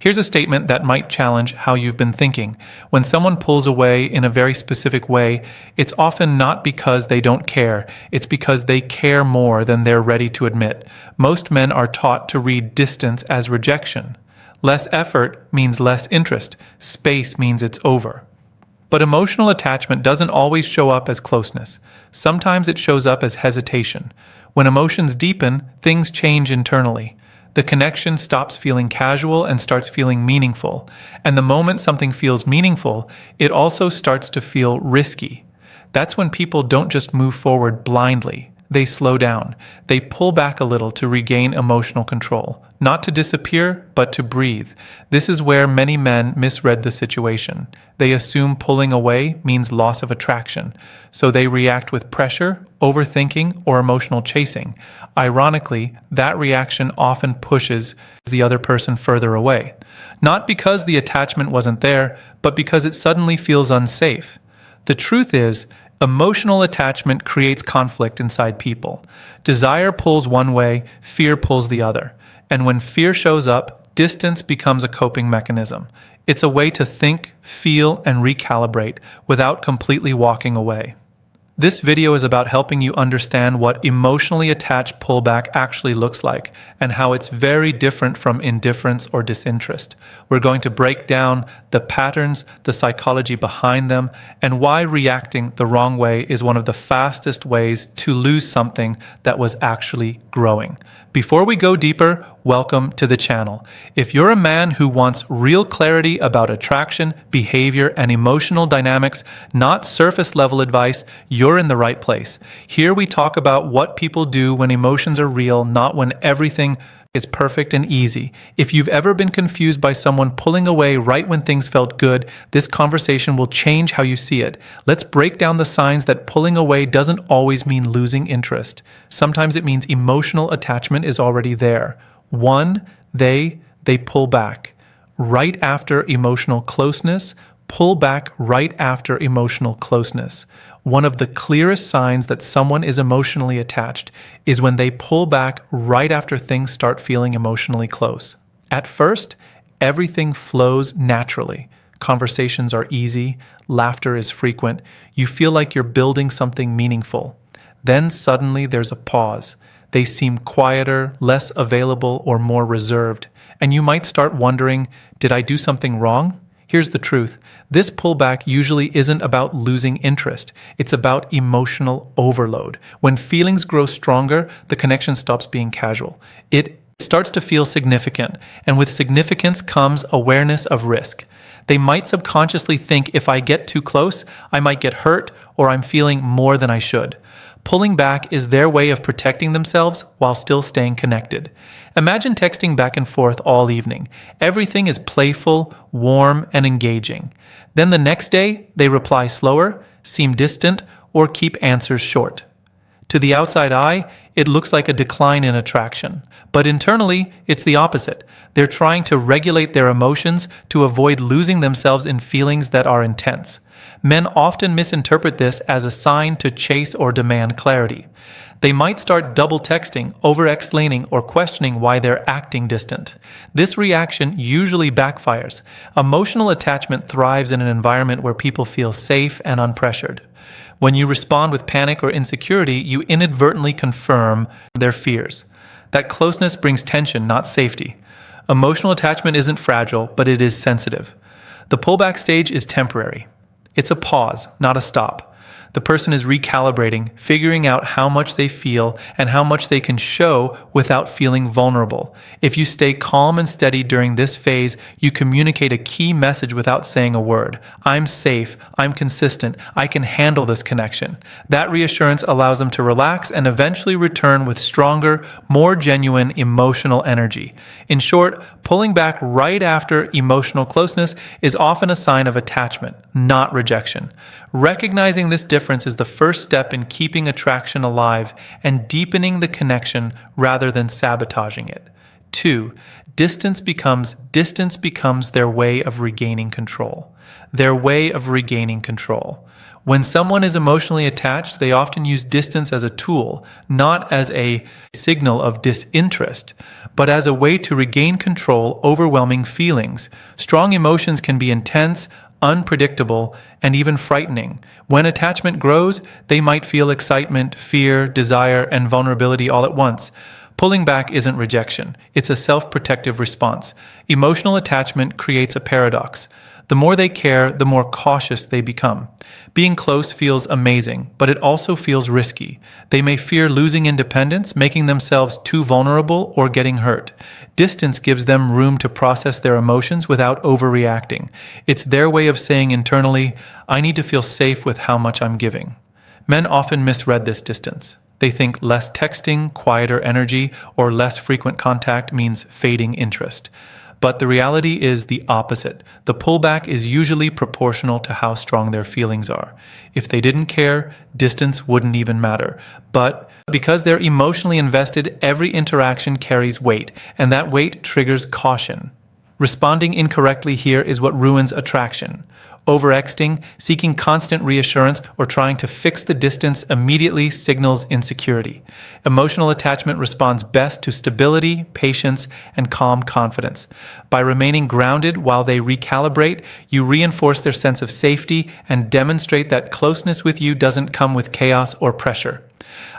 Here's a statement that might challenge how you've been thinking. When someone pulls away in a very specific way, it's often not because they don't care. It's because they care more than they're ready to admit. Most men are taught to read distance as rejection. Less effort means less interest. Space means it's over. But emotional attachment doesn't always show up as closeness. Sometimes it shows up as hesitation. When emotions deepen, things change internally. The connection stops feeling casual and starts feeling meaningful. And the moment something feels meaningful, it also starts to feel risky. That's when people don't just move forward blindly. They slow down. They pull back a little to regain emotional control. Not to disappear, but to breathe. This is where many men misread the situation. They assume pulling away means loss of attraction, so they react with pressure, overthinking, or emotional chasing. Ironically, that reaction often pushes the other person further away. Not because the attachment wasn't there, but because it suddenly feels unsafe. The truth is, emotional attachment creates conflict inside people. Desire pulls one way, fear pulls the other. And when fear shows up, distance becomes a coping mechanism. It's a way to think, feel, and recalibrate without completely walking away. This video is about helping you understand what emotionally attached pullback actually looks like and how it's very different from indifference or disinterest. We're going to break down the patterns, the psychology behind them, and why reacting the wrong way is one of the fastest ways to lose something that was actually growing. Before we go deeper, welcome to the channel. If you're a man who wants real clarity about attraction, behavior, and emotional dynamics, not surface level advice, you're in the right place. Here we talk about what people do when emotions are real, not when everything is perfect and easy. If you've ever been confused by someone pulling away right when things felt good, this conversation will change how you see it. Let's break down the signs that pulling away doesn't always mean losing interest. Sometimes it means emotional attachment is already there. 1, they pull back. Right after emotional closeness, pull back right after emotional closeness. One of the clearest signs that someone is emotionally attached is when they pull back right after things start feeling emotionally close. At first, everything flows naturally. Conversations are easy, laughter is frequent, you feel like you're building something meaningful. Then suddenly there's a pause. They seem quieter, less available, or more reserved. And you might start wondering, did I do something wrong? Here's the truth. This pullback usually isn't about losing interest. It's about emotional overload. When feelings grow stronger, the connection stops being casual. It starts to feel significant, and with significance comes awareness of risk. They might subconsciously think if I get too close, I might get hurt or I'm feeling more than I should. Pulling back is their way of protecting themselves while still staying connected. Imagine texting back and forth all evening. Everything is playful, warm, and engaging. Then the next day, they reply slower, seem distant, or keep answers short. To the outside eye, it looks like a decline in attraction. But internally, it's the opposite. They're trying to regulate their emotions to avoid losing themselves in feelings that are intense. Men often misinterpret this as a sign to chase or demand clarity. They might start double texting, over-explaining, or questioning why they're acting distant. This reaction usually backfires. Emotional attachment thrives in an environment where people feel safe and unpressured. When you respond with panic or insecurity, you inadvertently confirm their fears. That closeness brings tension, not safety. Emotional attachment isn't fragile, but it is sensitive. The pullback stage is temporary. It's a pause, not a stop. The person is recalibrating, figuring out how much they feel and how much they can show without feeling vulnerable. If you stay calm and steady during this phase, you communicate a key message without saying a word. I'm safe, I'm consistent, I can handle this connection. That reassurance allows them to relax and eventually return with stronger, more genuine emotional energy. In short, pulling back right after emotional closeness is often a sign of attachment, not rejection. Recognizing this difference is the first step in keeping attraction alive and deepening the connection rather than sabotaging it. 2. Distance becomes their way of regaining control. Their way of regaining control. When someone is emotionally attached, they often use distance as a tool, not as a signal of disinterest, but as a way to regain control over overwhelming feelings. Strong emotions can be intense, unpredictable, and even frightening. When attachment grows, they might feel excitement, fear, desire, and vulnerability all at once. Pulling back isn't rejection. It's a self-protective response. Emotional attachment creates a paradox. The more they care, the more cautious they become. Being close feels amazing, but it also feels risky. They may fear losing independence, making themselves too vulnerable, or getting hurt. Distance gives them room to process their emotions without overreacting. It's their way of saying internally, I need to feel safe with how much I'm giving. Men often misread this distance. They think less texting, quieter energy, or less frequent contact means fading interest. But the reality is the opposite. The pullback is usually proportional to how strong their feelings are. If they didn't care, distance wouldn't even matter. But because they're emotionally invested, every interaction carries weight, and that weight triggers caution. Responding incorrectly here is what ruins attraction. Overexting, seeking constant reassurance, or trying to fix the distance immediately signals insecurity. Emotional attachment responds best to stability, patience, and calm confidence. By remaining grounded while they recalibrate, you reinforce their sense of safety and demonstrate that closeness with you doesn't come with chaos or pressure.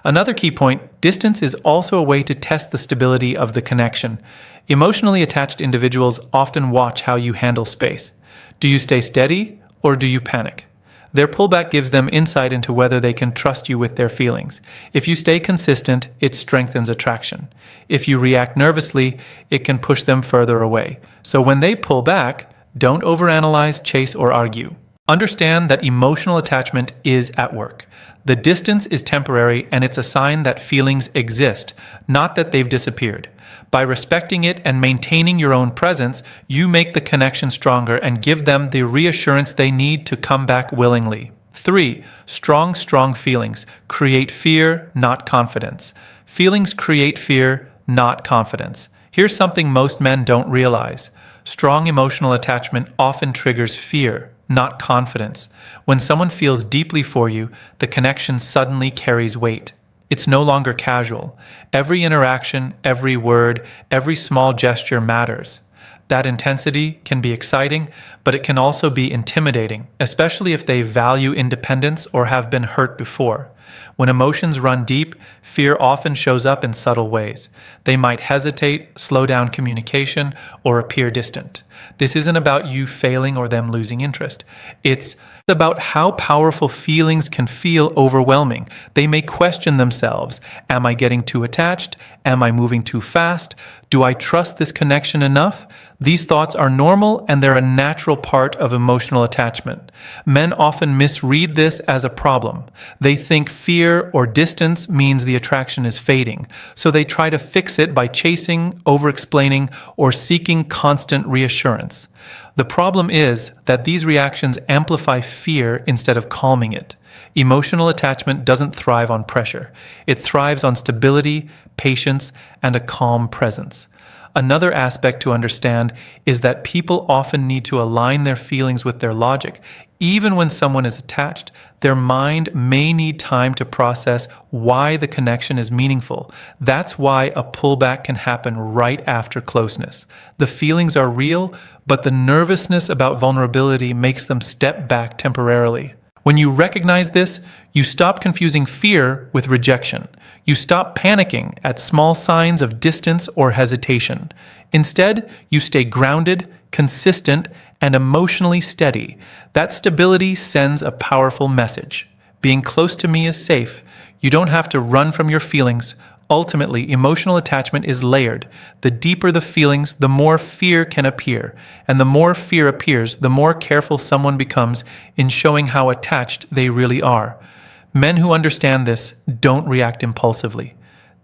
Another key point, distance is also a way to test the stability of the connection. Emotionally attached individuals often watch how you handle space. Do you stay steady or do you panic? Their pullback gives them insight into whether they can trust you with their feelings. If you stay consistent, it strengthens attraction. If you react nervously, it can push them further away. So when they pull back, don't overanalyze, chase, or argue. Understand that emotional attachment is at work. The distance is temporary and it's a sign that feelings exist, not that they've disappeared. By respecting it and maintaining your own presence, you make the connection stronger and give them the reassurance they need to come back willingly. 3. Strong feelings create fear, not confidence. Feelings create fear, not confidence. Here's something most men don't realize. Strong emotional attachment often triggers fear, not confidence. When someone feels deeply for you, the connection suddenly carries weight. It's no longer casual. Every interaction, every word, every small gesture matters. That intensity can be exciting, but it can also be intimidating, especially if they value independence or have been hurt before. When emotions run deep, fear often shows up in subtle ways. They might hesitate, slow down communication, or appear distant. This isn't about you failing or them losing interest. It's about how powerful feelings can feel overwhelming. They may question themselves. Am I getting too attached? Am I moving too fast? Do I trust this connection enough? These thoughts are normal and they're a natural part of emotional attachment. Men often misread this as a problem. They think fear or distance means the attraction is fading, so they try to fix it by chasing, over-explaining, or seeking constant reassurance. The problem is that these reactions amplify fear instead of calming it. Emotional attachment doesn't thrive on pressure. It thrives on stability, patience, and a calm presence. Another aspect to understand is that people often need to align their feelings with their logic. Even when someone is attached, their mind may need time to process why the connection is meaningful. That's why a pullback can happen right after closeness. The feelings are real, but the nervousness about vulnerability makes them step back temporarily. When you recognize this, you stop confusing fear with rejection. You stop panicking at small signs of distance or hesitation. Instead, you stay grounded, consistent, and emotionally steady. That stability sends a powerful message. Being close to me is safe. You don't have to run from your feelings. Ultimately, emotional attachment is layered. The deeper the feelings, the more fear can appear. And the more fear appears, the more careful someone becomes in showing how attached they really are. Men who understand this don't react impulsively.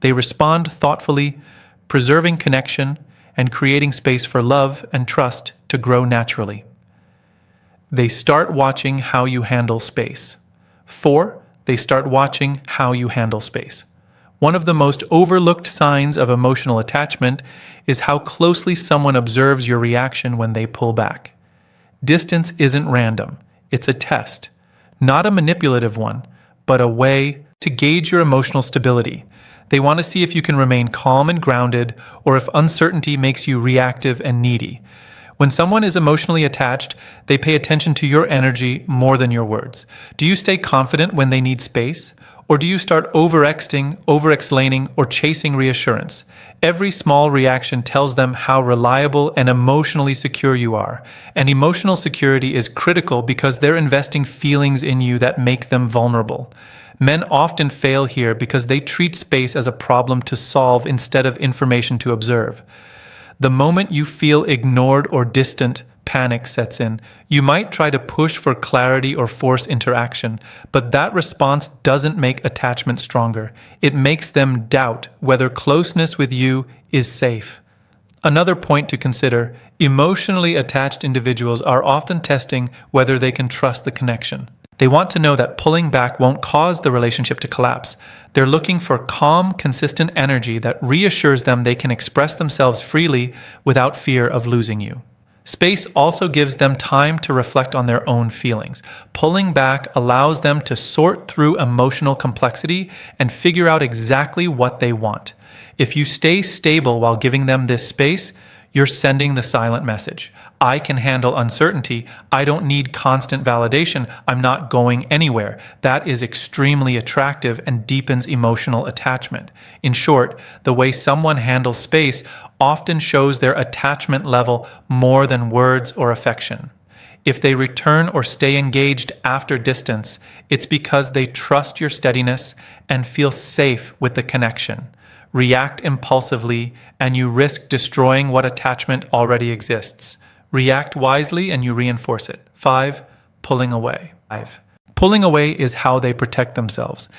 They respond thoughtfully, preserving connection and creating space for love and trust to grow naturally. They start watching how you handle space. 4, they start watching how you handle space. One of the most overlooked signs of emotional attachment is how closely someone observes your reaction when they pull back. Distance isn't random, it's a test, not a manipulative one, but a way to gauge your emotional stability. They want to see if you can remain calm and grounded, or if uncertainty makes you reactive and needy. When someone is emotionally attached, they pay attention to your energy more than your words. Do you stay confident when they need space? Or do you start over-explaining, or chasing reassurance? Every small reaction tells them how reliable and emotionally secure you are. And emotional security is critical because they're investing feelings in you that make them vulnerable. Men often fail here because they treat space as a problem to solve instead of information to observe. The moment you feel ignored or distant, panic sets in. You might try to push for clarity or force interaction, but that response doesn't make attachment stronger. It makes them doubt whether closeness with you is safe. Another point to consider, emotionally attached individuals are often testing whether they can trust the connection. They want to know that pulling back won't cause the relationship to collapse. They're looking for calm, consistent energy that reassures them they can express themselves freely without fear of losing you. Space also gives them time to reflect on their own feelings. Pulling back allows them to sort through emotional complexity and figure out exactly what they want. If you stay stable while giving them this space, you're sending the silent message. I can handle uncertainty. I don't need constant validation. I'm not going anywhere. That is extremely attractive and deepens emotional attachment. In short, the way someone handles space often shows their attachment level more than words or affection. If they return or stay engaged after distance, it's because they trust your steadiness and feel safe with the connection. React impulsively, and you risk destroying what attachment already exists. React wisely, and you reinforce it. 5. Pulling away. Pulling away is how they protect themselves.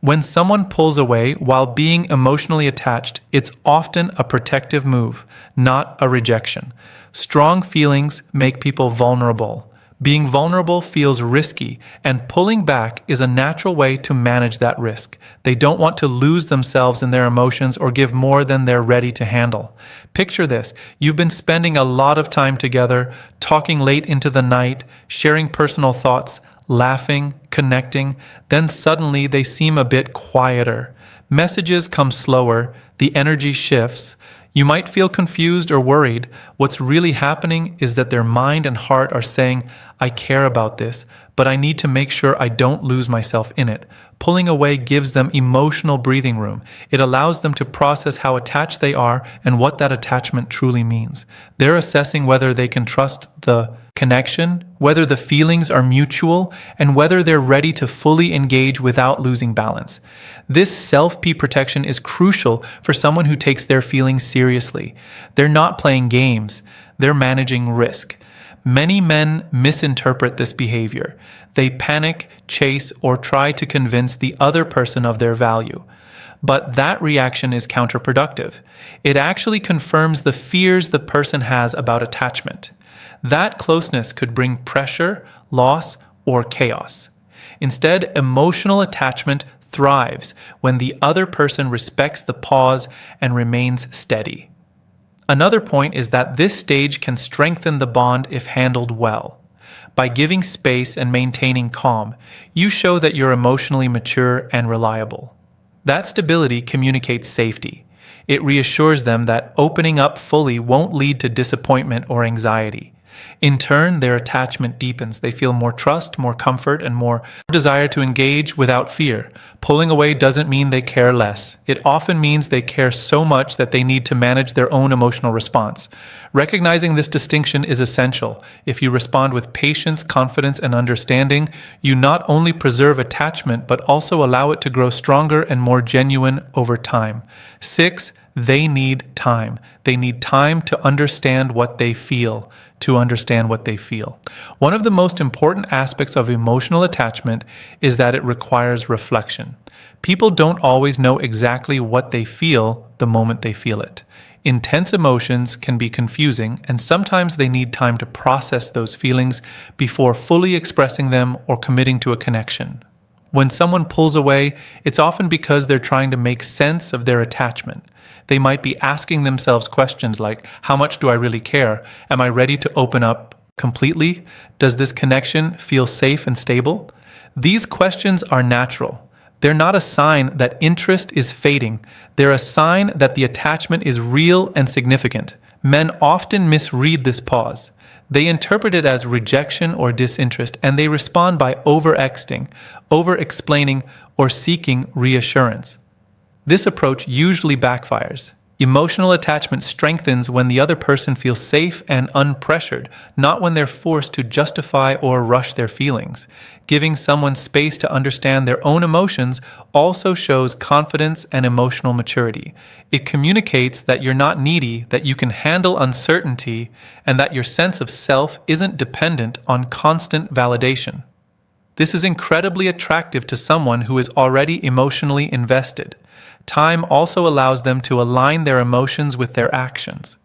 When someone pulls away while being emotionally attached, it's often a protective move, not a rejection. Strong feelings make people vulnerable. Being vulnerable feels risky, and pulling back is a natural way to manage that risk. They don't want to lose themselves in their emotions or give more than they're ready to handle. Picture this. You've been spending a lot of time together, talking late into the night, sharing personal thoughts, laughing, connecting. Then suddenly they seem a bit quieter. Messages come slower, the energy shifts. You might feel confused or worried. What's really happening is that their mind and heart are saying, I care about this, but I need to make sure I don't lose myself in it. Pulling away gives them emotional breathing room. It allows them to process how attached they are and what that attachment truly means. They're assessing whether they can trust the connection, whether the feelings are mutual, and whether they're ready to fully engage without losing balance. This self-P protection is crucial for someone who takes their feelings seriously. They're not playing games, they're managing risk. Many men misinterpret this behavior. They panic, chase, or try to convince the other person of their value. But that reaction is counterproductive. It actually confirms the fears the person has about attachment. That closeness could bring pressure, loss, or chaos. Instead, emotional attachment thrives when the other person respects the pause and remains steady. Another point is that this stage can strengthen the bond if handled well. By giving space and maintaining calm, you show that you're emotionally mature and reliable. That stability communicates safety. It reassures them that opening up fully won't lead to disappointment or anxiety. In turn, their attachment deepens. They feel more trust, more comfort, and more desire to engage without fear. Pulling away doesn't mean they care less. It often means they care so much that they need to manage their own emotional response. Recognizing this distinction is essential. If you respond with patience, confidence, and understanding, you not only preserve attachment, but also allow it to grow stronger and more genuine over time. 6. They need time. They need time to understand what they feel. One of the most important aspects of emotional attachment is that it requires reflection. People don't always know exactly what they feel the moment they feel it. Intense emotions can be confusing, and sometimes they need time to process those feelings before fully expressing them or committing to a connection. When someone pulls away, it's often because they're trying to make sense of their attachment. They might be asking themselves questions like, how much do I really care? Am I ready to open up completely? Does this connection feel safe and stable? These questions are natural. They're not a sign that interest is fading. They're a sign that the attachment is real and significant. Men often misread this pause. They interpret it as rejection or disinterest, and they respond by over-exting, over-explaining, or seeking reassurance. This approach usually backfires. Emotional attachment strengthens when the other person feels safe and unpressured, not when they're forced to justify or rush their feelings. Giving someone space to understand their own emotions also shows confidence and emotional maturity. It communicates that you're not needy, that you can handle uncertainty, and that your sense of self isn't dependent on constant validation. This is incredibly attractive to someone who is already emotionally invested. Time also allows them to align their emotions with their actions.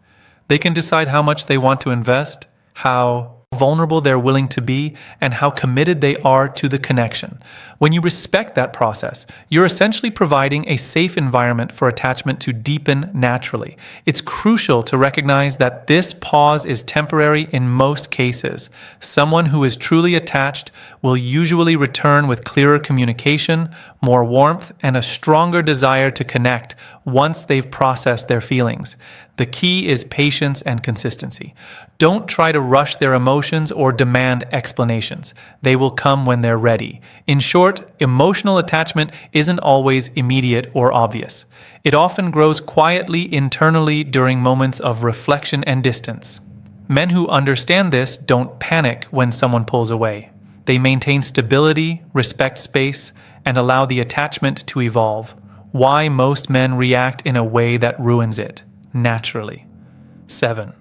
They can decide how much they want to invest, how vulnerable they're willing to be, and how committed they are to the connection. When you respect that process, you're essentially providing a safe environment for attachment to deepen naturally. It's crucial to recognize that this pause is temporary in most cases. Someone who is truly attached will usually return with clearer communication, more warmth, and a stronger desire to connect once they've processed their feelings. The key is patience and consistency. Don't try to rush their emotions or demand explanations. They will come when they're ready. In short, emotional attachment isn't always immediate or obvious. It often grows quietly internally during moments of reflection and distance. Men who understand this don't panic when someone pulls away. They maintain stability, respect space, and allow the attachment to evolve. Why most men react in a way that ruins it. Naturally. 7.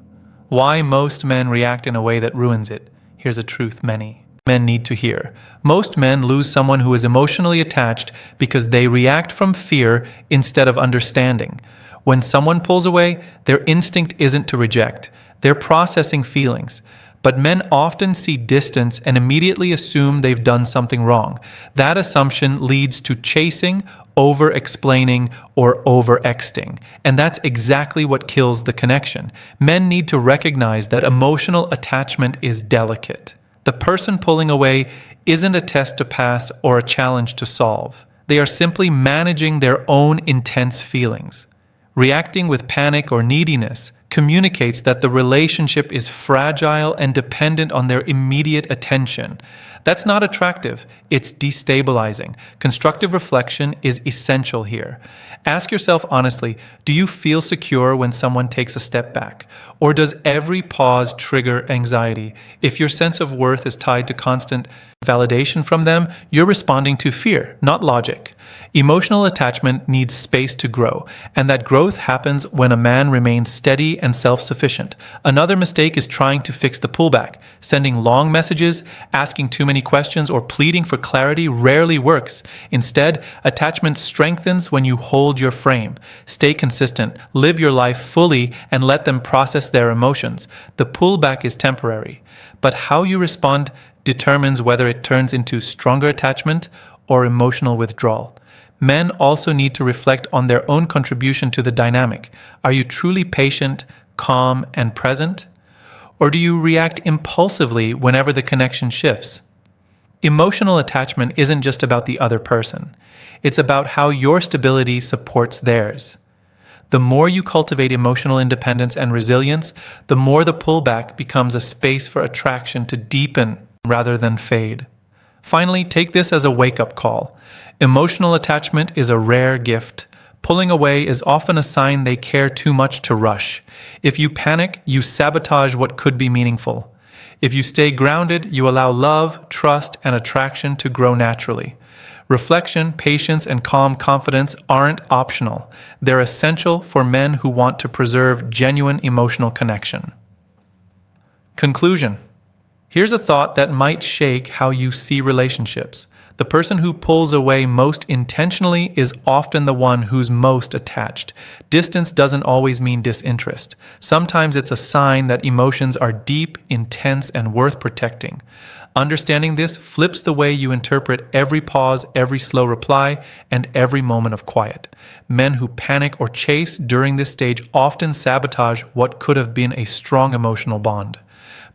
Why most men react in a way that ruins it. Here's a truth many men need to hear. Most men lose someone who is emotionally attached because they react from fear instead of understanding. When someone pulls away, their instinct isn't to reject. They're processing feelings. But men often see distance and immediately assume they've done something wrong. That assumption leads to chasing, over-explaining, or over-exting. And that's exactly what kills the connection. Men need to recognize that emotional attachment is delicate. The person pulling away isn't a test to pass or a challenge to solve. They are simply managing their own intense feelings. Reacting with panic or neediness communicates that the relationship is fragile and dependent on their immediate attention. That's not attractive. It's destabilizing. Constructive reflection is essential here. Ask yourself honestly, do you feel secure when someone takes a step back? Or does every pause trigger anxiety? If your sense of worth is tied to constant validation from them, you're responding to fear, not logic. Emotional attachment needs space to grow, and that growth happens when a man remains steady and self-sufficient. Another mistake is trying to fix the pullback. Sending long messages, asking too many questions, or pleading for clarity rarely works. Instead, attachment strengthens when you hold your frame. Stay consistent, live your life fully, and let them process their emotions. The pullback is temporary, but how you respond determines whether it turns into stronger attachment or emotional withdrawal. Men also need to reflect on their own contribution to the dynamic. Are you truly patient, calm, and present? Or do you react impulsively whenever the connection shifts? Emotional attachment isn't just about the other person. It's about how your stability supports theirs. The more you cultivate emotional independence and resilience, the more the pullback becomes a space for attraction to deepen rather than fade. Finally, take this as a wake-up call. Emotional attachment is a rare gift. Pulling away is often a sign they care too much to rush. If you panic, you sabotage what could be meaningful. If you stay grounded, you allow love, trust, and attraction to grow naturally. Reflection, patience, and calm confidence aren't optional. They're essential for men who want to preserve genuine emotional connection. Conclusion. Here's a thought that might shake how you see relationships. The person who pulls away most intentionally is often the one who's most attached. Distance doesn't always mean disinterest. Sometimes it's a sign that emotions are deep, intense, and worth protecting. Understanding this flips the way you interpret every pause, every slow reply, and every moment of quiet. Men who panic or chase during this stage often sabotage what could have been a strong emotional bond.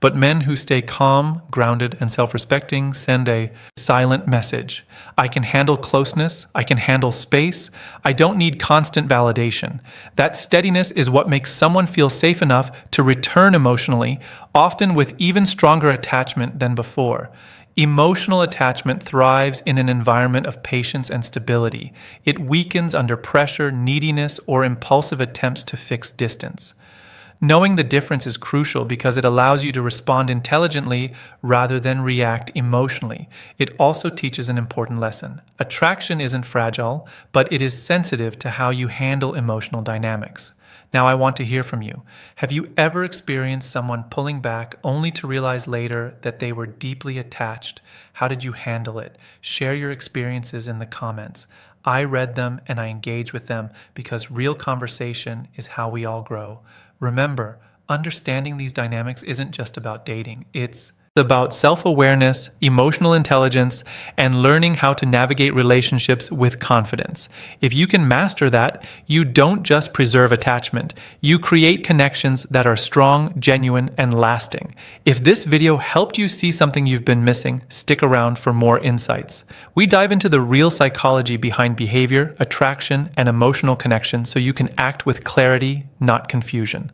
But men who stay calm, grounded, and self-respecting send a silent message. I can handle closeness. I can handle space. I don't need constant validation. That steadiness is what makes someone feel safe enough to return emotionally, often with even stronger attachment than before. Emotional attachment thrives in an environment of patience and stability. It weakens under pressure, neediness, or impulsive attempts to fix distance. Knowing the difference is crucial because it allows you to respond intelligently rather than react emotionally. It also teaches an important lesson. Attraction isn't fragile, but it is sensitive to how you handle emotional dynamics. Now I want to hear from you. Have you ever experienced someone pulling back only to realize later that they were deeply attached? How did you handle it? Share your experiences in the comments. I read them and I engage with them because real conversation is how we all grow. Remember, understanding these dynamics isn't just about dating. It's about self-awareness, emotional intelligence, and learning how to navigate relationships with confidence. If you can master that, you don't just preserve attachment. You create connections that are strong, genuine, and lasting. If this video helped you see something you've been missing, stick around for more insights. We dive into the real psychology behind behavior, attraction, and emotional connection so you can act with clarity, not confusion.